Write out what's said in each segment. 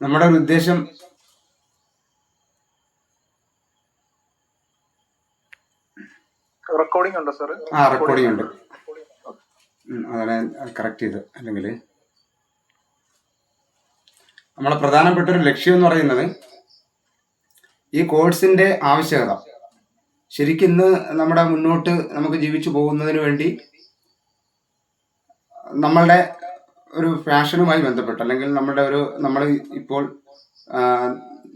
നമ്മുടെ ഒരു ഉദ്ദേശം റെക്കോർഡിംഗ് ഉണ്ടോ സാർ? റെക്കോർഡിംഗ് ഉണ്ട്. അതാണ് കറക്റ്റ് ചെയ്ത്. അല്ലെങ്കിൽ നമ്മളെ പ്രധാനപ്പെട്ട ഒരു ലക്ഷ്യം എന്ന് പറയുന്നത് ഈ കോഴ്സിന്റെ ആവശ്യകത ശരിക്കും ഇന്ന് നമ്മുടെ മുന്നോട്ട് നമുക്ക് ജീവിച്ചു പോകുന്നതിന് വേണ്ടി നമ്മളുടെ ഒരു ഫാഷനുമായി ബന്ധപ്പെട്ട് അല്ലെങ്കിൽ നമ്മൾ ഇപ്പോൾ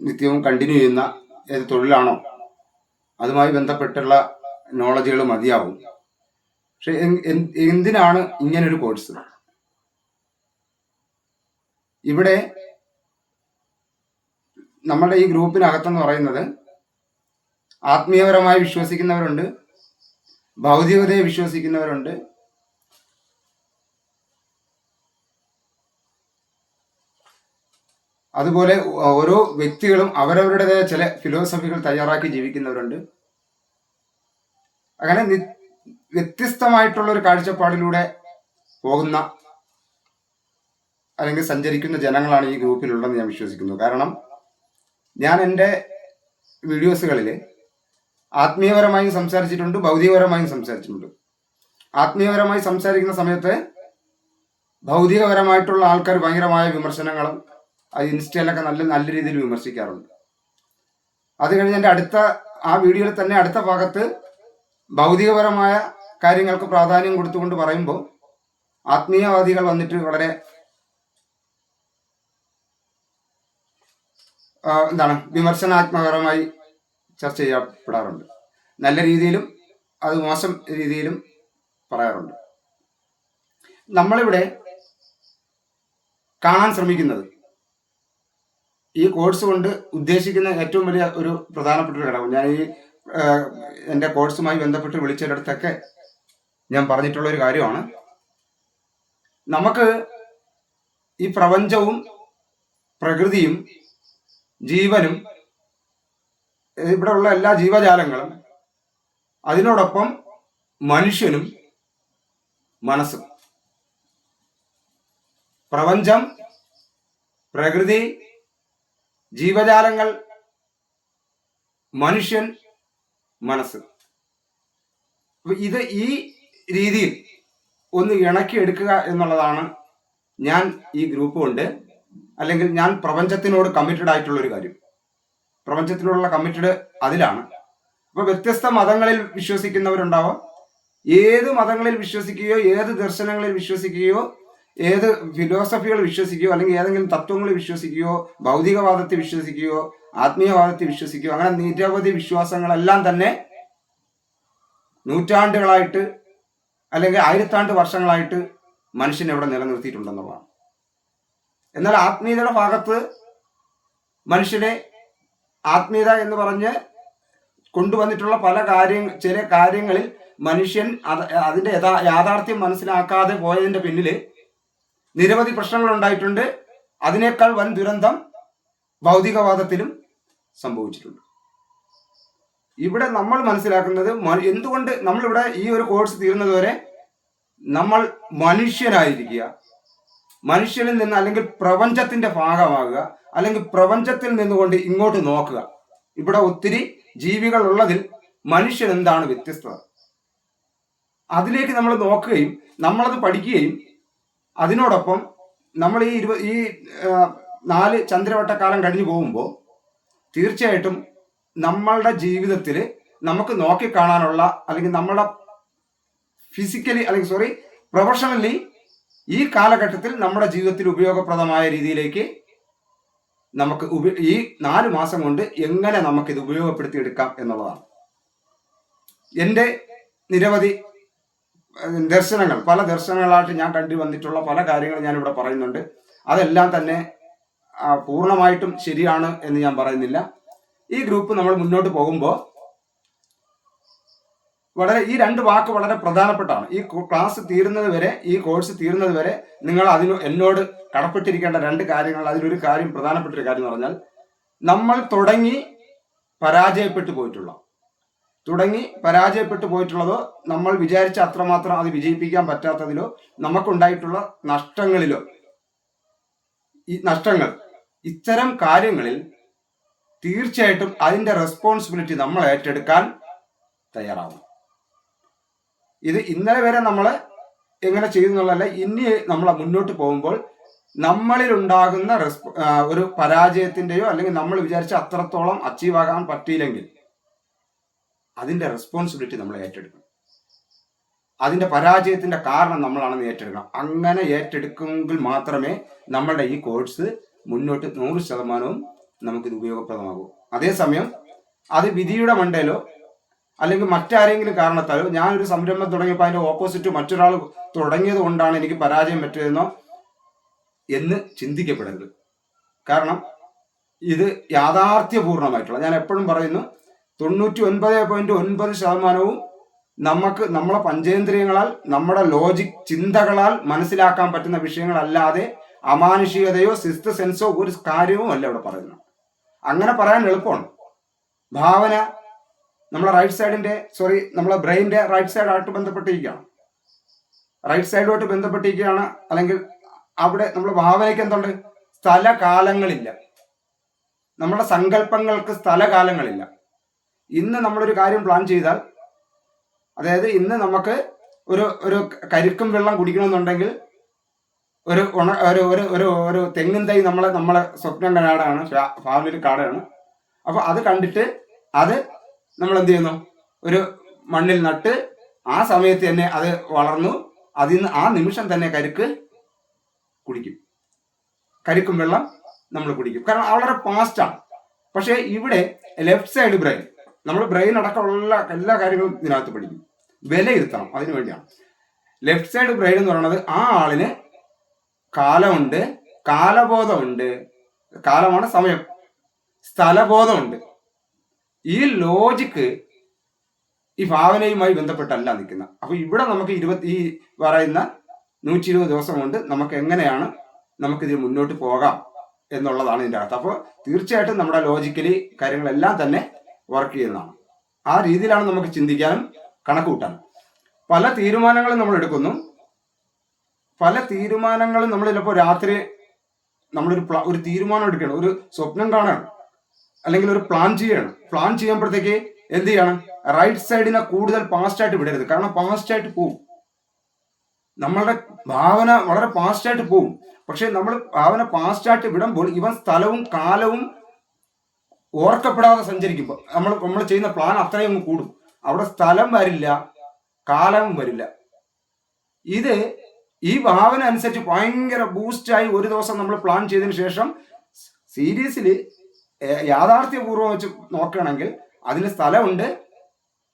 നിത്യവും കണ്ടിന്യൂ ചെയ്യുന്ന ഏത് തൊഴിലാണോ അതുമായി ബന്ധപ്പെട്ടുള്ള നോളജുകൾ മതിയാവും. പക്ഷെ എന്തിനാണ് ഇങ്ങനൊരു കോഴ്സ്? ഇവിടെ നമ്മുടെ ഈ ഗ്രൂപ്പിനകത്തെന്ന് പറയുന്നത് ആത്മീയപരമായി വിശ്വസിക്കുന്നവരുണ്ട്, ഭൗതികതയെ വിശ്വസിക്കുന്നവരുണ്ട്, അതുപോലെ ഓരോ വ്യക്തികളും അവരവരുടേതായ ചില ഫിലോസഫികൾ തയ്യാറാക്കി ജീവിക്കുന്നവരുണ്ട്. അങ്ങനെ വ്യത്യസ്തമായിട്ടുള്ള ഒരു കാഴ്ചപ്പാടിലൂടെ പോകുന്ന അല്ലെങ്കിൽ സഞ്ചരിക്കുന്ന ജനങ്ങളാണ് ഈ ഗ്രൂപ്പിലുള്ളതെന്ന് ഞാൻ വിശ്വസിക്കുന്നു. കാരണം ഞാൻ എൻ്റെ വീഡിയോസുകളിൽ ആത്മീയപരമായും സംസാരിച്ചിട്ടുണ്ട്, ഭൗതികപരമായും സംസാരിച്ചിട്ടുണ്ട്. ആത്മീയപരമായി സംസാരിക്കുന്ന സമയത്ത് ഭൗതികപരമായിട്ടുള്ള ആൾക്കാർ ഭയങ്കരമായ വിമർശനങ്ങളും അത് ഇൻസ്റ്റയിലൊക്കെ നല്ല രീതിയിൽ വിമർശിക്കാറുണ്ട്. അത് കഴിഞ്ഞ് എൻ്റെ ആ വീഡിയോയിൽ തന്നെ അടുത്ത ഭാഗത്ത് ഭൗതികപരമായ കാര്യങ്ങൾക്ക് പ്രാധാന്യം കൊടുത്തുകൊണ്ട് പറയുമ്പോൾ ആത്മീയവാദികൾ വന്നിട്ട് വളരെ വിമർശനാത്മകപരമായി ചർച്ച ചെയ്യപ്പെടാറുണ്ട്. നല്ല രീതിയിലും അത് മോശം രീതിയിലും പറയാറുണ്ട്. നമ്മളിവിടെ കാണാൻ ശ്രമിക്കുന്നത് ഈ കോഴ്സ് കൊണ്ട് ഉദ്ദേശിക്കുന്ന ഏറ്റവും വലിയ ഒരു പ്രധാനപ്പെട്ട ഒരു ഘടകം, ഞാൻ ഈ എൻ്റെ കോഴ്സുമായി ബന്ധപ്പെട്ട് വിളിച്ചതിനടുത്തൊക്കെ ഞാൻ പറഞ്ഞിട്ടുള്ള ഒരു കാര്യമാണ്, നമുക്ക് ഈ പ്രപഞ്ചവും പ്രകൃതിയും ജീവനും ഇവിടെയുള്ള എല്ലാ ജീവജാലങ്ങളും അതിനോടൊപ്പം മനുഷ്യനും മനസ്സും, പ്രപഞ്ചം, പ്രകൃതി, ജീവജാലങ്ങൾ, മനുഷ്യൻ, മനസ്സ്, ഇത് ഈ രീതിയിൽ ഒന്ന് ഇണക്കിയെടുക്കുക എന്നുള്ളതാണ് ഞാൻ ഈ ഗ്രൂപ്പ് കൊണ്ട്, അല്ലെങ്കിൽ ഞാൻ പ്രപഞ്ചത്തിനോട് കമ്മിറ്റഡ് ആയിട്ടുള്ളൊരു കാര്യം. പ്രപഞ്ചത്തിനോടുള്ള കമ്മിറ്റഡ് അതിലാണ്. അപ്പോൾ വ്യത്യസ്ത മതങ്ങളിൽ വിശ്വസിക്കുന്നവരുണ്ടാവാം. ഏത് മതങ്ങളിൽ വിശ്വസിക്കുകയോ ഏത് ദർശനങ്ങളിൽ വിശ്വസിക്കുകയോ ഏത് ഫിലോസഫികൾ വിശ്വസിക്കുകയോ അല്ലെങ്കിൽ ഏതെങ്കിലും തത്വങ്ങളിൽ വിശ്വസിക്കുകയോ ഭൗതികവാദത്തിൽ വിശ്വസിക്കുകയോ ആത്മീയവാദത്തിൽ വിശ്വസിക്കുകയോ അങ്ങനെ നിരവധി വിശ്വാസങ്ങളെല്ലാം തന്നെ നൂറ്റാണ്ടുകളായിട്ട് അല്ലെങ്കിൽ ആയിരത്താണ്ട് വർഷങ്ങളായിട്ട് മനുഷ്യൻ ഇവിടെ നിലനിർത്തിയിട്ടുണ്ടെന്നുള്ളതാണ്. എന്നാൽ ആത്മീയതയുടെ ഭാഗത്ത് മനുഷ്യനെ ആത്മീയത എന്ന് പറഞ്ഞ് കൊണ്ടുവന്നിട്ടുള്ള ചില കാര്യങ്ങളിൽ മനുഷ്യൻ അതിന്റെ യാഥാർത്ഥ്യം മനസ്സിലാക്കാതെ പോയതിന്റെ പിന്നിൽ നിരവധി പ്രശ്നങ്ങൾ ഉണ്ടായിട്ടുണ്ട്. അതിനേക്കാൾ വൻ ദുരന്തം ഭൗതികവാദത്തിലും സംഭവിച്ചിട്ടുണ്ട്. ഇവിടെ നമ്മൾ മനസ്സിലാക്കുന്നത് എന്തുകൊണ്ട് നമ്മളിവിടെ ഈ ഒരു കോഴ്സ് തീരുന്നതുവരെ നമ്മൾ മനുഷ്യനായിരിക്കുക, മനുഷ്യനിൽ നിന്ന് അല്ലെങ്കിൽ പ്രപഞ്ചത്തിന്റെ ഭാഗമാകുക, അല്ലെങ്കിൽ പ്രപഞ്ചത്തിൽ നിന്നുകൊണ്ട് ഇങ്ങോട്ട് നോക്കുക. ഇവിടെ ഒത്തിരി ജീവികൾ ഉള്ളതിൽ മനുഷ്യൻ എന്താണ് വ്യത്യസ്തത, അതിലേക്ക് നമ്മൾ നോക്കുകയും നമ്മളത് പഠിക്കുകയും അതിനോടൊപ്പം നമ്മൾ ഈ 4 ചന്ദ്രവട്ടക്കാലം കഴിഞ്ഞു പോകുമ്പോൾ തീർച്ചയായിട്ടും നമ്മളുടെ ജീവിതത്തിൽ നമുക്ക് നോക്കിക്കാണാനുള്ള അല്ലെങ്കിൽ നമ്മളുടെ ഫിസിക്കലി അല്ലെങ്കിൽ പ്രൊഫഷണലി ഈ കാലഘട്ടത്തിൽ നമ്മുടെ ജീവിതത്തിൽ ഉപയോഗപ്രദമായ രീതിയിലേക്ക് നമുക്ക് ഈ 4 മാസം കൊണ്ട് എങ്ങനെ നമുക്കിത് ഉപയോഗപ്പെടുത്തിയെടുക്കാം എന്നുള്ളതാണ്. എൻ്റെ നിരവധി പല ദർശനങ്ങളായിട്ട് ഞാൻ കണ്ടുവന്നിട്ടുള്ള പല കാര്യങ്ങൾ ഞാനിവിടെ പറയുന്നുണ്ട്. അതെല്ലാം തന്നെ പൂർണ്ണമായിട്ടും ശരിയാണ് എന്ന് ഞാൻ പറയുന്നില്ല. ഈ ഗ്രൂപ്പ് നമ്മൾ മുന്നോട്ട് പോകുമ്പോൾ ഈ 2 വാക്ക് വളരെ പ്രധാനപ്പെട്ടാണ്. ഈ ക്ലാസ് തീരുന്നത് വരെ, ഈ കോഴ്സ് തീരുന്നത് വരെ നിങ്ങൾ എന്നോട് കടപ്പെട്ടിരിക്കേണ്ട 2 കാര്യങ്ങൾ. അതിലൊരു കാര്യം, പ്രധാനപ്പെട്ട ഒരു കാര്യം എന്ന് പറഞ്ഞാൽ, നമ്മൾ തുടങ്ങി പരാജയപ്പെട്ടു പോയിട്ടുള്ളതോ നമ്മൾ വിചാരിച്ച അത്രമാത്രം അത് വിജയിപ്പിക്കാൻ പറ്റാത്തതിലോ നമുക്കുണ്ടായിട്ടുള്ള നഷ്ടങ്ങൾ ഇത്തരം കാര്യങ്ങളിൽ തീർച്ചയായിട്ടും അതിൻ്റെ റെസ്പോൺസിബിലിറ്റി നമ്മൾ ഏറ്റെടുക്കാൻ തയ്യാറാവും. ഇത് ഇന്നലെ വരെ നമ്മൾ എങ്ങനെ ചെയ്യുന്നുള്ളതല്ല, ഇനി നമ്മൾ മുന്നോട്ട് പോകുമ്പോൾ നമ്മളിൽ ഉണ്ടാകുന്ന ഒരു പരാജയത്തിൻ്റെയോ അല്ലെങ്കിൽ നമ്മൾ വിചാരിച്ച അത്രത്തോളം അച്ചീവ് ആകാൻ പറ്റിയില്ലെങ്കിൽ അതിൻ്റെ റെസ്പോൺസിബിലിറ്റി നമ്മൾ ഏറ്റെടുക്കണം. അതിൻ്റെ പരാജയത്തിൻ്റെ കാരണം നമ്മളാണെന്ന് ഏറ്റെടുക്കണം. അങ്ങനെ ഏറ്റെടുക്കുമെങ്കിൽ മാത്രമേ നമ്മളുടെ ഈ കോഴ്സ് മുന്നോട്ട് 100% നമുക്കിത് ഉപയോഗപ്രദമാകൂ. അതേസമയം അത് വിധിയുടെ മണ്ടയിലോ അല്ലെങ്കിൽ മറ്റാരെങ്കിലും കാരണത്താലോ ഞാനൊരു സംരംഭം തുടങ്ങിയപ്പോൾ അതിൻ്റെ ഓപ്പോസിറ്റ് മറ്റൊരാൾ തുടങ്ങിയത് കൊണ്ടാണ് എനിക്ക് പരാജയം പറ്റിയതെന്നോ എന്ന് ചിന്തിക്കപ്പെടരുത്. കാരണം ഇത് യാഥാർത്ഥ്യപൂർണമായിട്ടുള്ള, ഞാൻ എപ്പോഴും പറയുന്നു, 99.9% നമ്മളെ പഞ്ചേന്ദ്രിയങ്ങളാൽ നമ്മുടെ ലോജിക് ചിന്തകളാൽ മനസ്സിലാക്കാൻ പറ്റുന്ന വിഷയങ്ങളല്ലാതെ അമാനുഷികതയോ സിക്സ്ത് സെൻസോ ഒരു കാര്യവും അല്ല ഇവിടെ പറയുന്നത്. അങ്ങനെ പറയാൻ എളുപ്പമാണ്. ഭാവന നമ്മളെ നമ്മളെ ബ്രെയിനിന്റെ റൈറ്റ് സൈഡായിട്ട് ബന്ധപ്പെട്ടിരിക്കുകയാണ്, റൈറ്റ് സൈഡുമായിട്ട് ബന്ധപ്പെട്ടിരിക്കുകയാണ്. അല്ലെങ്കിൽ അവിടെ നമ്മൾ ഭാവനയ്ക്ക് എന്തുണ്ട്? സ്ഥലകാലങ്ങളില്ല. നമ്മുടെ സങ്കല്പങ്ങൾക്ക് സ്ഥലകാലങ്ങളില്ല. ഇന്ന് നമ്മളൊരു കാര്യം പ്ലാൻ ചെയ്താൽ, അതായത് ഇന്ന് നമുക്ക് ഒരു കരിക്കും വെള്ളം കുടിക്കണമെന്നുണ്ടെങ്കിൽ ഒരു ഒരു തെങ്ങിൻ തൈ നമ്മളെ സ്വപ്നം കാടാണ്, ഫാമിലി കാടാണ്. അപ്പൊ അത് കണ്ടിട്ട് അത് നമ്മൾ എന്ത് ചെയ്യുന്നു? ഒരു മണ്ണിൽ നട്ട് ആ സമയത്ത് തന്നെ അത് വളർന്നു, അതിന്ന് ആ നിമിഷം തന്നെ കരിക്കും വെള്ളം നമ്മൾ കുടിക്കും. കാരണം വളരെ ഫാസ്റ്റാണ്. പക്ഷേ ഇവിടെ ലെഫ്റ്റ് സൈഡ് ബ്രെയിൻ, നമ്മൾ ബ്രെയിൻ അടക്കമുള്ള എല്ലാ കാര്യങ്ങളും ഇതിനകത്ത് പഠിക്കും, വിലയിരുത്തണം. അതിനു വേണ്ടിയാണ് ലെഫ്റ്റ് സൈഡ് ബ്രെയിൻ എന്ന് പറയുന്നത്. ആ ആളിന് കാലമുണ്ട്, കാലബോധമുണ്ട്, കാലമാണ് സമയം, സ്ഥലബോധമുണ്ട്. ഈ ലോജിക്ക് ഈ ഭാവനയുമായി ബന്ധപ്പെട്ടല്ല നിൽക്കുന്ന. അപ്പൊ ഇവിടെ നമുക്ക് ഈ പറയുന്ന 120 ദിവസം കൊണ്ട് നമുക്ക് എങ്ങനെയാണ് നമുക്കിതിൽ മുന്നോട്ട് പോകാം എന്നുള്ളതാണ് ഇതിൻ്റെ അകത്ത്. അപ്പോൾ തീർച്ചയായിട്ടും നമ്മുടെ ലോജിക്കലി കാര്യങ്ങളെല്ലാം തന്നെ വർക്ക് ചെയ്യുന്നതാണ്. ആ രീതിയിലാണ് നമുക്ക് ചിന്തിക്കാനും കണക്ക് കൂട്ടാനും. പല തീരുമാനങ്ങളും നമ്മൾ എടുക്കുന്നു. പല തീരുമാനങ്ങളും നമ്മൾ ചിലപ്പോൾ രാത്രി ഒരു തീരുമാനം എടുക്കണം, ഒരു സ്വപ്നം കാണണം, അല്ലെങ്കിൽ ഒരു പ്ലാൻ ചെയ്യണം. പ്ലാൻ ചെയ്യുമ്പോഴത്തേക്ക് എന്ത് ചെയ്യണം? റൈറ്റ് സൈഡിനെ കൂടുതൽ ഫാസ്റ്റായിട്ട് വിടരുത്. കാരണം ഫാസ്റ്റായിട്ട് പോവും. നമ്മളുടെ ഭാവന വളരെ ഫാസ്റ്റായിട്ട് പോവും. പക്ഷെ നമ്മൾ ഭാവന ഫാസ്റ്റായിട്ട് വിടുമ്പോൾ ഇവൻ സ്ഥലവും കാലവും ഓർക്കപ്പെടാതെ സഞ്ചരിക്കുമ്പോൾ നമ്മൾ ചെയ്യുന്ന പ്ലാൻ അത്രയും കൂടും. അവിടെ സ്ഥലം വരില്ല, കാലവും വരില്ല. ഇത് ഈ ഭാവന അനുസരിച്ച് ഭയങ്കര ബൂസ്റ്റായി ഒരു ദിവസം നമ്മൾ പ്ലാൻ ചെയ്തതിന് ശേഷം സീരീസിൽ യാഥാർത്ഥ്യപൂർവ്വം വെച്ച് നോക്കുകയാണെങ്കിൽ അതിന് സ്ഥലമുണ്ട്,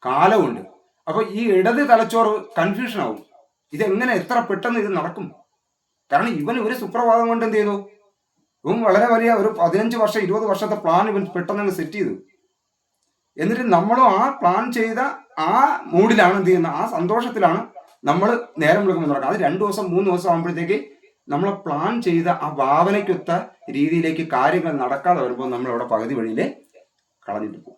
കാലമുണ്ട്. അപ്പൊ ഈ ഇടത് തലച്ചോറ് കൺഫ്യൂഷൻ ആവും. ഇതെങ്ങനെ എത്ര പെട്ടെന്ന് ഇത് നടക്കും? കാരണം ഇവൻ ഒരു സുപ്രഭാതം കൊണ്ട് എന്ത് ചെയ്തു? ഇവൻ വളരെ വലിയ ഒരു 15 വർഷം 20 വർഷത്തെ പ്ലാൻ ഇവൻ പെട്ടെന്ന് സെറ്റ് ചെയ്തു. എന്നിട്ട് നമ്മളും ആ പ്ലാൻ ചെയ്ത ആ മൂഡിലാണ് എന്ത് ചെയ്യുന്നത്? ആ സന്തോഷത്തിലാണ് നമ്മൾ നേരം വിളിക്കുമ്പോൾ നടക്കുക. അത് 2 ദിവസം 3 ദിവസം ആകുമ്പോഴത്തേക്ക് നമ്മൾ പ്ലാൻ ചെയ്ത ആ ഭാവനയ്ക്കൊത്ത രീതിയിലേക്ക് കാര്യങ്ങൾ നടക്കാതെ വരുമ്പോൾ നമ്മൾ അവിടെ പകുതി വഴിയിൽ കളഞ്ഞിട്ട് പോകും.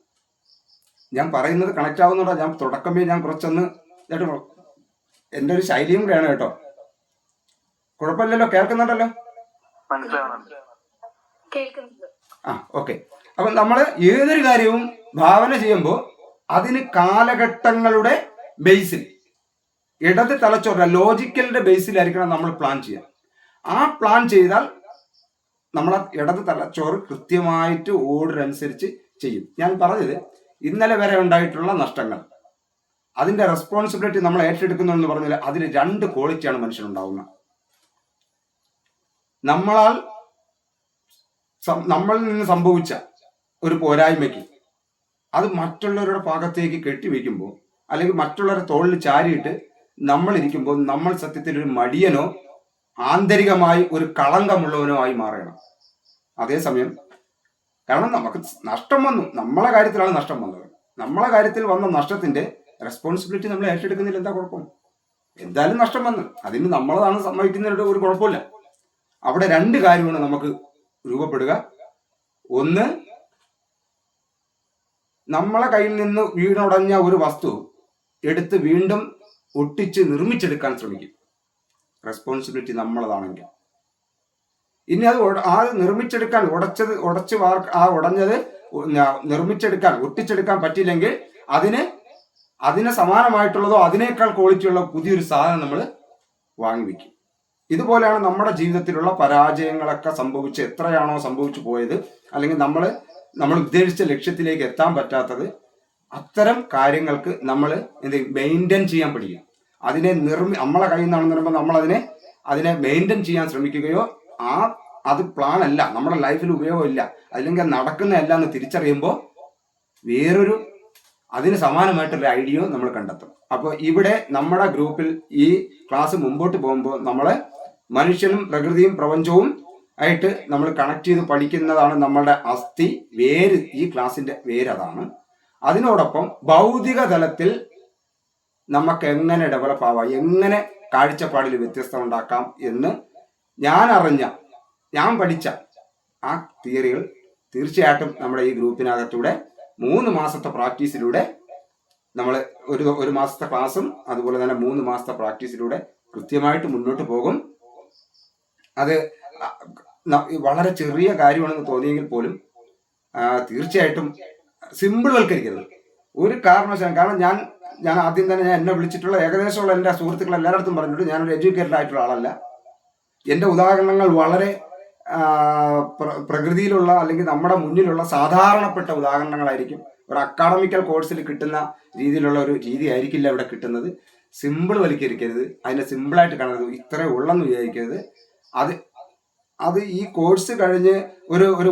ഞാൻ പറയുന്നത് കണക്ട് ആവുന്നുണ്ടോ? ഞാൻ തുടക്കമേ ഞാൻ കുറച്ചൊന്ന് കേട്ടോ, എൻ്റെ ഒരു ശൈലിയും കൂടെയാണ് കേട്ടോ. കുഴപ്പമില്ലല്ലോ, കേൾക്കുന്നുണ്ടല്ലോ? ആ, ഓക്കെ. അപ്പൊ നമ്മൾ ഏതൊരു കാര്യവും ഭാവന ചെയ്യുമ്പോൾ അതിന് കാലഘട്ടങ്ങളുടെ ബേസിൽ, ഇടത് തലച്ചോറിന്റെ ലോജിക്കലിന്റെ ബേസിലായിരിക്കണം നമ്മൾ പ്ലാൻ ചെയ്യുക. ആ പ്ലാൻ ചെയ്താൽ നമ്മളെ ഇടത് തലച്ചോറ് കൃത്യമായിട്ട് ഓർഡർ അനുസരിച്ച് ചെയ്യും. ഞാൻ പറഞ്ഞത് ഇന്നലെ വരെ ഉണ്ടായിട്ടുള്ള നഷ്ടങ്ങൾ, അതിന്റെ റെസ്പോൺസിബിലിറ്റി നമ്മൾ ഏറ്റെടുക്കുന്നു എന്ന് പറഞ്ഞാൽ അതിൽ 2 ക്വാളിറ്റിയാണ് മനുഷ്യനുണ്ടാവുന്നത്. നമ്മളിൽ നിന്ന് സംഭവിച്ച ഒരു പോരായ്മയ്ക്ക് അത് മറ്റുള്ളവരുടെ ഭാഗത്തേക്ക് കെട്ടിവെക്കുമ്പോൾ, അല്ലെങ്കിൽ മറ്റുള്ളവരുടെ തോളിൽ ചാരിയിട്ട് നമ്മൾ ഇരിക്കുമ്പോൾ നമ്മൾ സത്യത്തിൽ ഒരു മടിയനോ ആന്തരികമായി ഒരു കളങ്കമുള്ളവനോ ആയി മാറണം. അതേസമയം കാരണം നമുക്ക് നഷ്ടം വന്നു, നമ്മളെ കാര്യത്തിലാണ് നഷ്ടം വന്നത്. നമ്മളെ കാര്യത്തിൽ വന്ന നഷ്ടത്തിന്റെ റെസ്പോൺസിബിലിറ്റി നമ്മൾ ഏറ്റെടുക്കുന്നില്ല. എന്താ കുഴപ്പം? എന്തായാലും നഷ്ടം വന്നു, അതിന് നമ്മളതാണ് സമ്മതിക്കുന്നതിന് ഒരു കുഴപ്പമില്ല. അവിടെ 2 കാര്യമാണ് നമുക്ക് രൂപപ്പെടുക. ഒന്ന്, നമ്മളെ കയ്യിൽ നിന്ന് വീണുടഞ്ഞ ഒരു വസ്തു എടുത്ത് വീണ്ടും ഒട്ടിച്ച് നിർമ്മിച്ചെടുക്കാൻ ശ്രമിക്കും. റെസ്പോൺസിബിലിറ്റി നമ്മളതാണെങ്കിൽ. ഇനി അത് ആ നിർമ്മിച്ചെടുക്കാൻ ഉടഞ്ഞത് നിർമ്മിച്ചെടുക്കാൻ ഒട്ടിച്ചെടുക്കാൻ പറ്റില്ലെങ്കിൽ അതിന് സമാനമായിട്ടുള്ളതോ അതിനേക്കാൾ ക്വാളിറ്റിയുള്ള പുതിയൊരു സാധനം നമ്മൾ വാങ്ങിവെക്കും. ഇതുപോലെയാണ് നമ്മുടെ ജീവിതത്തിലുള്ള പരാജയങ്ങളൊക്കെ എത്രയാണോ സംഭവിച്ചു പോയത്, അല്ലെങ്കിൽ നമ്മൾ ഉദ്ദേശിച്ച ലക്ഷ്യത്തിലേക്ക് എത്താൻ പറ്റാത്തത്, അത്തരം കാര്യങ്ങൾക്ക് നമ്മൾ മെയിൻറ്റെയിൻ ചെയ്യാൻ പഠിക്കും. അതിനെ നമ്മളെ കയ്യിൽ നിന്നാണെന്ന് പറയുമ്പോൾ നമ്മൾ അതിനെ മെയിൻറ്റെയിൻ ചെയ്യാൻ ശ്രമിക്കുകയോ അത് പ്ലാൻ അല്ല, നമ്മുടെ ലൈഫിൽ ഉപയോഗമില്ല, അല്ലെങ്കിൽ നടക്കുന്നതല്ല എന്ന് തിരിച്ചറിയുമ്പോൾ വേറൊരു അതിന് സമാനമായിട്ടൊരു ഐഡിയ നമ്മൾ കണ്ടെത്തും. അപ്പോൾ ഇവിടെ നമ്മുടെ ഗ്രൂപ്പിൽ ഈ ക്ലാസ് മുമ്പോട്ട് പോകുമ്പോൾ നമ്മൾ മനുഷ്യനും പ്രകൃതിയും പ്രപഞ്ചവും ആയിട്ട് നമ്മൾ കണക്ട് ചെയ്ത് പഠിക്കുന്നതാണ് നമ്മളുടെ അസ്ഥി വേര്. ഈ ക്ലാസിന്റെ വേര് അതാണ്. അതിനോടൊപ്പം ഭൗതിക തലത്തിൽ നമുക്ക് എങ്ങനെ ഡെവലപ്പ് ആവാം, എങ്ങനെ കാഴ്ചപ്പാടിൽ വ്യത്യസ്തത ഉണ്ടാക്കാം എന്ന് ഞാൻ പഠിച്ച ആ തിയറികൾ തീർച്ചയായിട്ടും നമ്മുടെ ഈ ഗ്രൂപ്പിനകത്തൂടെ 3 മാസത്തെ പ്രാക്ടീസിലൂടെ നമ്മൾ ഒരു മാസത്തെ ക്ലാസ്സും അതുപോലെ തന്നെ 3 മാസത്തെ പ്രാക്ടീസിലൂടെ കൃത്യമായിട്ട് മുന്നോട്ട് പോകും. അത് വളരെ ചെറിയ കാര്യമാണെന്ന് തോന്നിയെങ്കിൽ പോലും തീർച്ചയായിട്ടും സിമ്പിൾവൽക്കരിക്കരുത് ഒരു കാരണവശാലും. കാരണം ഞാൻ ആദ്യം തന്നെ എന്നെ വിളിച്ചിട്ടുള്ള ഏകദേശമുള്ള എൻ്റെ സുഹൃത്തുക്കൾ എല്ലായിടത്തും പറഞ്ഞിട്ട് ഞാനൊരു എഡ്യൂക്കേറ്റഡ് ആയിട്ടുള്ള ആളല്ല. എൻ്റെ ഉദാഹരണങ്ങൾ വളരെ പ്രകൃതിയിലുള്ള അല്ലെങ്കിൽ നമ്മുടെ മുന്നിലുള്ള സാധാരണപ്പെട്ട ഉദാഹരണങ്ങളായിരിക്കും. ഒരു അക്കാഡമിക്കൽ കോഴ്സിൽ കിട്ടുന്ന രീതിയിലുള്ള ഒരു രീതി ആയിരിക്കില്ല ഇവിടെ കിട്ടുന്നത്. സിമ്പിൾ വലിക്കരിക്കരുത്, അതിനെ സിമ്പിളായിട്ട് കാണരുത്, ഇത്രേ ഉള്ളെന്ന് വിചാരിക്കരുത്. അത് ഈ കോഴ്സ് കഴിഞ്ഞ്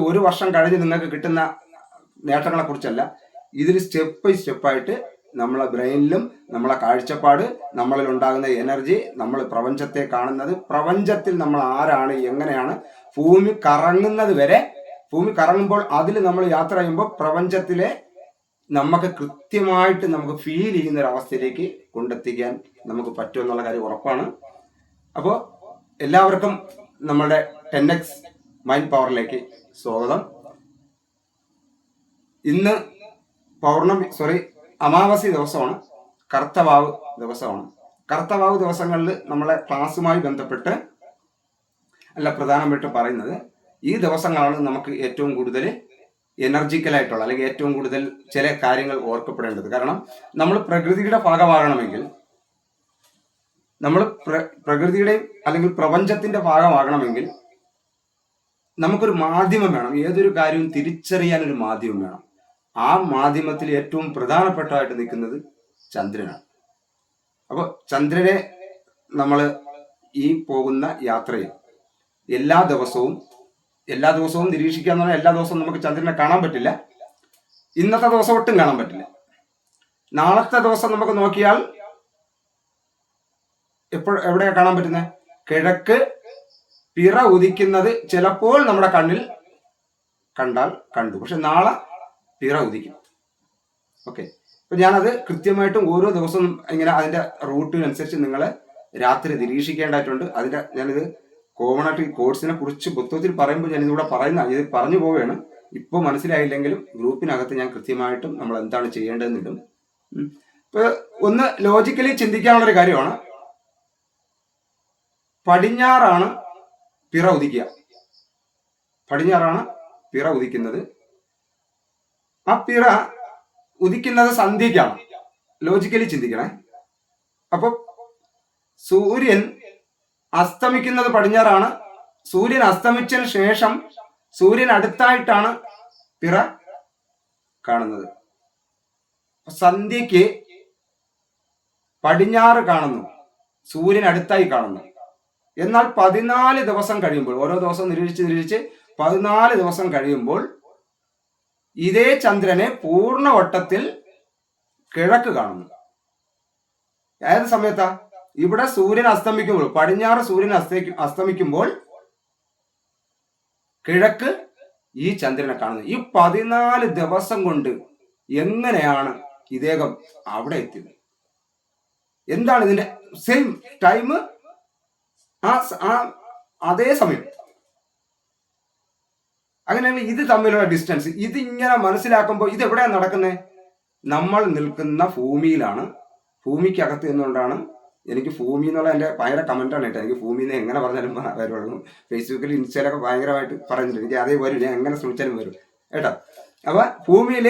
ഒരു വർഷം കഴിഞ്ഞ് നിങ്ങൾക്ക് കിട്ടുന്ന നേട്ടങ്ങളെ കുറിച്ചല്ല. ഇതിൽ സ്റ്റെപ്പ് ബൈ സ്റ്റെപ്പായിട്ട് നമ്മളെ ബ്രെയിനിലും നമ്മളെ കാഴ്ചപ്പാട്, നമ്മളിൽ ഉണ്ടാകുന്ന എനർജി, നമ്മൾ പ്രപഞ്ചത്തെ കാണുന്നത്, പ്രപഞ്ചത്തിൽ നമ്മൾ ആരാണ്, എങ്ങനെയാണ്, ഭൂമി കറങ്ങുന്നത് വരെ, ഭൂമി കറങ്ങുമ്പോൾ അതിൽ നമ്മൾ യാത്ര ചെയ്യുമ്പോൾ പ്രപഞ്ചത്തിലെ നമുക്ക് കൃത്യമായിട്ട് നമുക്ക് ഫീൽ ചെയ്യുന്ന ഒരു അവസ്ഥയിലേക്ക് കൊണ്ടെത്തിക്കാൻ നമുക്ക് പറ്റുമെന്നുള്ള കാര്യം ഉറപ്പാണ്. അപ്പോൾ എല്ലാവർക്കും നമ്മുടെ 10x മൈൻഡ് പവറിലേക്ക് സ്വാഗതം. ഇന്ന് അമാവാസി ദിവസമാണ്, കർത്തവാവ് ദിവസമാണ്. കർത്തവാവ് ദിവസങ്ങളിൽ നമ്മളെ ക്ലാസ്സുമായി ബന്ധപ്പെട്ട് പ്രധാനമായിട്ട് പറയുന്നത് ഈ ദിവസങ്ങളാണ് നമുക്ക് ഏറ്റവും കൂടുതൽ എനർജിക്കലായിട്ടുള്ള അല്ലെങ്കിൽ ഏറ്റവും കൂടുതൽ ചില കാര്യങ്ങൾ ഓർക്കപ്പെടേണ്ടത്. കാരണം നമ്മൾ പ്രകൃതിയുടെ ഭാഗമാകണമെങ്കിൽ, നമ്മൾ പ്രകൃതിയുടെ അല്ലെങ്കിൽ പ്രപഞ്ചത്തിന്റെ ഭാഗമാകണമെങ്കിൽ നമുക്കൊരു മാധ്യമം വേണം. ഏതൊരു കാര്യവും തിരിച്ചറിയാൻ ഒരു മാധ്യമം വേണം. ആ മാധ്യമത്തിൽ ഏറ്റവും പ്രധാനപ്പെട്ടതായിട്ട് നിൽക്കുന്നത് ചന്ദ്രനാണ്. അപ്പോൾ ചന്ദ്രനെ നമ്മൾ ഈ പോകുന്ന യാത്രയിൽ എല്ലാ ദിവസവും നിരീക്ഷിക്കുക എന്ന് പറഞ്ഞാൽ എല്ലാ ദിവസവും നമുക്ക് ചന്ദ്രനെ കാണാൻ പറ്റില്ല. ഇന്നത്തെ ദിവസം ഒട്ടും കാണാൻ പറ്റില്ല. നാളത്തെ ദിവസം നമുക്ക് നോക്കിയാൽ എവിടെയാ കാണാൻ പറ്റുന്നത്? കിഴക്ക് പിറ ഉദിക്കുന്നത് ചിലപ്പോൾ നമ്മുടെ കണ്ണിൽ കണ്ടു, പക്ഷെ നാളെ പിറ ഉദിക്കും. ഓക്കെ, അപ്പൊ ഞാനത് കൃത്യമായിട്ടും ഓരോ ദിവസവും ഇങ്ങനെ അതിന്റെ റൂട്ടിനനുസരിച്ച് നിങ്ങളെ രാത്രി നിരീക്ഷിക്കേണ്ടതായിട്ടുണ്ട്. ഞാനിത് കോമൺ ആയിട്ട് ഈ കോഴ്സിനെ കുറിച്ച് പുസ്തകത്തിൽ പറയുമ്പോൾ ഞാനിതിവിടെ ഇത് പറഞ്ഞു പോവുകയാണ്. ഇപ്പോൾ മനസ്സിലായില്ലെങ്കിലും ഗ്രൂപ്പിനകത്ത് ഞാൻ കൃത്യമായിട്ടും നമ്മൾ എന്താണ് ചെയ്യേണ്ടതെന്ന് ഇടും. ഇപ്പൊ ഒന്ന് ലോജിക്കലി ചിന്തിക്കാനുള്ളൊരു കാര്യമാണ്. പടിഞ്ഞാറാണ് പിറ ഉദിക്കുന്നത്. ആ പിറ ഉദിക്കുന്നത് സന്ധ്യയ്ക്കാണ്. ലോജിക്കലി ചിന്തിക്കണേ. അപ്പൊ സൂര്യൻ അസ്തമിക്കുന്നത് പടിഞ്ഞാറാണ്. സൂര്യൻ അസ്തമിച്ചതിന് ശേഷം സൂര്യൻ അടുത്തായിട്ടാണ് പിറ കാണുന്നത്. സന്ധ്യയ്ക്ക് പടിഞ്ഞാറ് കാണുന്നു, സൂര്യൻ അടുത്തായി കാണുന്നു. എന്നാൽ 14 ദിവസം കഴിയുമ്പോൾ, ഓരോ ദിവസം നിരീക്ഷിച്ച് 14 ദിവസം കഴിയുമ്പോൾ ഇതേ ചന്ദ്രനെ പൂർണ്ണവട്ടത്തിൽ കിഴക്ക് കാണുന്നു. ഏത് സമയത്താ? ഇവിടെ സൂര്യൻ അസ്തമിക്കുമ്പോൾ, പടിഞ്ഞാറ് സൂര്യൻ അസ്തമിക്കുമ്പോൾ കിഴക്ക് ഈ ചന്ദ്രനെ കാണുന്നത്. ഈ 14 ദിവസം കൊണ്ട് എങ്ങനെയാണ് ഇദ്ദേഹം അവിടെ എത്തിയത്? എന്താണ് ഇതിന്റെ സെയിം ടൈം, അതേ സമയം? അങ്ങനെയാണ് ഇത് തമ്മിലുള്ള ഡിസ്റ്റൻസ്. ഇതിങ്ങനെ മനസ്സിലാക്കുമ്പോൾ ഇത് എവിടെയാണ് നടക്കുന്നത്? നമ്മൾ നിൽക്കുന്ന ഭൂമിയിലാണ്. ഭൂമിക്കകത്ത് നിന്നുകൊണ്ടാണ് എനിക്ക് ഭൂമി എന്നുള്ള എൻ്റെ ഭയങ്കര കമൻറ്റാണ് കേട്ടോ. എനിക്ക് ഭൂമി എന്ന് എങ്ങനെ പറഞ്ഞാലും വരുള്ളൂ. ഫേസ്ബുക്കിൽ ഇൻസ്റ്റയിലൊക്കെ ഭയങ്കരമായിട്ട് പറഞ്ഞിട്ടുണ്ട്. എനിക്ക് അതേ വരും, ഞാൻ എങ്ങനെ ശ്രമിച്ചാലും വരും കേട്ടോ. അപ്പം ഭൂമിയിൽ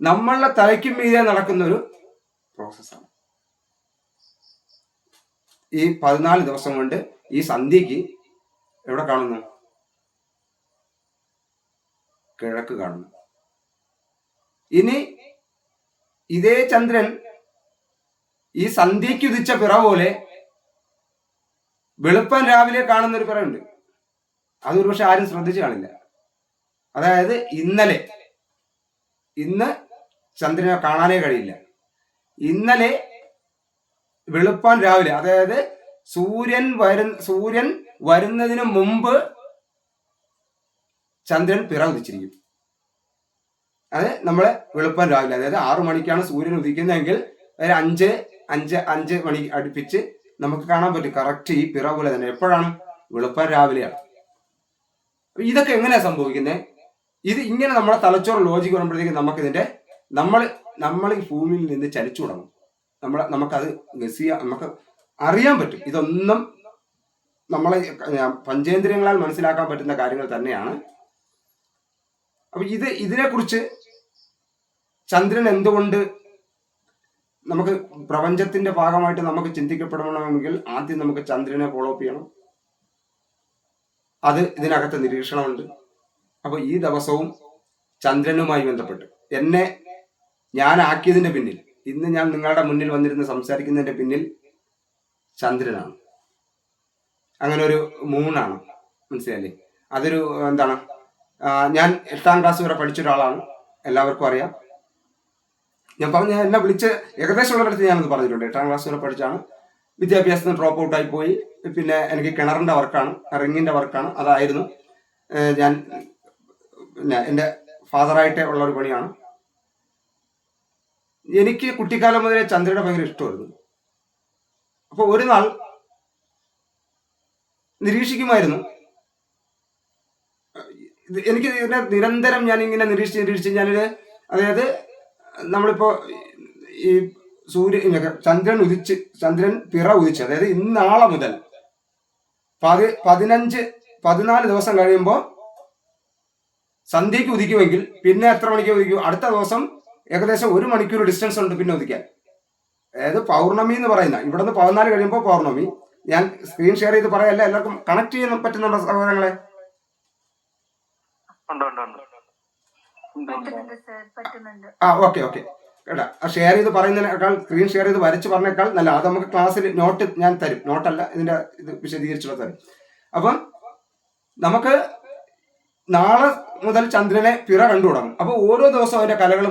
നമ്മളുടെ തലയ്ക്കും മീതെ നടക്കുന്നൊരു പ്രോസസ്സാണ്. ഈ 14 ദിവസം കൊണ്ട് ഈ സന്ധ്യക്ക് എവിടെ കാണുന്നു? കിഴക്ക് കാണുന്നു. ഇനി ഇതേ ചന്ദ്രൻ ഈ സന്ധ്യയ്ക്ക് ഉദിച്ച പിറ പോലെ വെളുപ്പം രാവിലെ കാണുന്ന ഒരു പിറയുണ്ട്. അതൊരു പക്ഷെ ആരും ശ്രദ്ധിച്ചു കാണില്ല. അതായത് ഇന്ന് ചന്ദ്രനെ കാണാനേ കഴിയില്ല. ഇന്നലെ വെളുപ്പാൻ രാവിലെ, അതായത് സൂര്യൻ വരുന്നതിന് മുമ്പ് ചന്ദ്രൻ പിറ ഉദിച്ചിരിക്കും. അത് നമ്മളെ വെളുപ്പാൻ രാവിലെ, അതായത് 6 മണിക്കാണ് സൂര്യൻ ഉദിക്കുന്നതെങ്കിൽ ഒരു 5 മണി അടുപ്പിച്ച് നമുക്ക് കാണാൻ പറ്റും കറക്റ്റ് ഈ പിറ പോലെ തന്നെ. എപ്പോഴാണ്? വെളുപ്പാൻ രാവിലെയാണ്. ഇതൊക്കെ എങ്ങനെയാ സംഭവിക്കുന്നത്? ഇത് ഇങ്ങനെ നമ്മളെ തലച്ചോറ് ലോജിക്ക് വരുമ്പോഴത്തേക്ക് നമ്മൾ ഈ ഭൂമിയിൽ നിന്ന് ചലിച്ചു തുടങ്ങും. നമുക്കത് നമുക്ക് അറിയാൻ പറ്റും. ഇതൊന്നും നമ്മളെ പഞ്ചേന്ദ്രിയങ്ങളാൽ മനസ്സിലാക്കാൻ പറ്റുന്ന കാര്യങ്ങൾ തന്നെയാണ്. അപ്പൊ ഇതിനെക്കുറിച്ച് ചന്ദ്രൻ എന്തുകൊണ്ട് നമുക്ക് പ്രപഞ്ചത്തിന്റെ ഭാഗമായിട്ട് നമുക്ക് ചിന്തിക്കപ്പെടണമെങ്കിൽ ആദ്യം നമുക്ക് ചന്ദ്രനെ ഫോളോ അപ്പ് ചെയ്യണം. അത് ഇതിനകത്ത് നിരീക്ഷണമുണ്ട്. അപ്പൊ ഈ ദിവസവും ചന്ദ്രനുമായി ബന്ധപ്പെട്ട് ഞാൻ ആക്കിയതിന്റെ പിന്നിൽ, ഇന്ന് ഞാൻ നിങ്ങളുടെ മുന്നിൽ വന്നിരുന്ന് സംസാരിക്കുന്നതിന്റെ പിന്നിൽ ചന്ദ്രനാണ്. അങ്ങനെ ഒരു മൂണാണ്, മനസ്സിലായില്ലേ? അതൊരു എന്താണ്, ഞാൻ 8ാം ക്ലാസ് വരെ പഠിച്ച ഒരാളാണ്, എല്ലാവർക്കും അറിയാം. ഞാൻ എന്നെ വിളിച്ച് ഏകദേശം ഉള്ളിടത്ത് ഞാനത് പറഞ്ഞിട്ടുണ്ട്. 8ാം ക്ലാസ് വരെ പഠിച്ചാണ്. വിദ്യാഭ്യാസത്തിന് ഡ്രോപ്പ് ഔട്ടായി പോയി. പിന്നെ എനിക്ക് കിണറിന്റെ വർക്കാണ്, റിങ്ങിന്റെ വർക്കാണ്, അതായിരുന്നു എൻ്റെ ഫാദറായിട്ട് ഉള്ള ഒരു പണിയാണ്. എനിക്ക് കുട്ടിക്കാലം മുതലേ ചന്ദ്രയുടെ ഭയങ്കര ഇഷ്ടമായിരുന്നു. അപ്പൊ ഒരു നാൾ നിരീക്ഷിക്കുമായിരുന്നു. എനിക്ക് നിരന്തരം ഞാൻ ഇങ്ങനെ നിരീക്ഷിച്ച് ഞാനിത്, അതായത് നമ്മളിപ്പോ ഈ ചന്ദ്രൻ പിറ ഉദിച്ച്, അതായത് ഇന്നാളെ മുതൽ 14 ദിവസം കഴിയുമ്പോൾ സന്ധ്യയ്ക്ക് ഉദിക്കുമെങ്കിൽ പിന്നെ എത്ര മണിക്ക് ഉദിക്കും? അടുത്ത ദിവസം ഏകദേശം 1 മണിക്കൂർ ഡിസ്റ്റൻസ് ഉണ്ട് പിന്നെ ഉദിക്കാൻ. അതായത് പൗർണമി എന്ന് പറയുന്ന, ഇവിടെ നിന്ന് 14 കഴിയുമ്പോൾ പൗർണമി. ഞാൻ സ്ക്രീൻ ഷെയർ ചെയ്ത് പറയല്ല, എല്ലാവർക്കും കണക്ട് ചെയ്യാൻ പറ്റുന്നുണ്ടോ സഹോദരങ്ങളെ? ഓക്കെ കേട്ടാ. ഷെയർ ചെയ്ത് പറയുന്നതിനേക്കാൾ സ്ക്രീൻ ഷെയർ ചെയ്ത് വരച്ച് പറഞ്ഞേക്കാൾ നല്ല. അത് നമുക്ക് ക്ലാസ്സിൽ നോട്ട് ഞാൻ തരും, നോട്ടല്ല ഇതിന്റെ ഇത് വിശദീകരിച്ചുള്ള തരും. അപ്പം നമുക്ക് നാളെ മുതൽ ചന്ദ്രനെ പിറ കണ്ടു തുടങ്ങും. അപ്പൊ ഓരോ ദിവസവും അതിന്റെ കലകൾ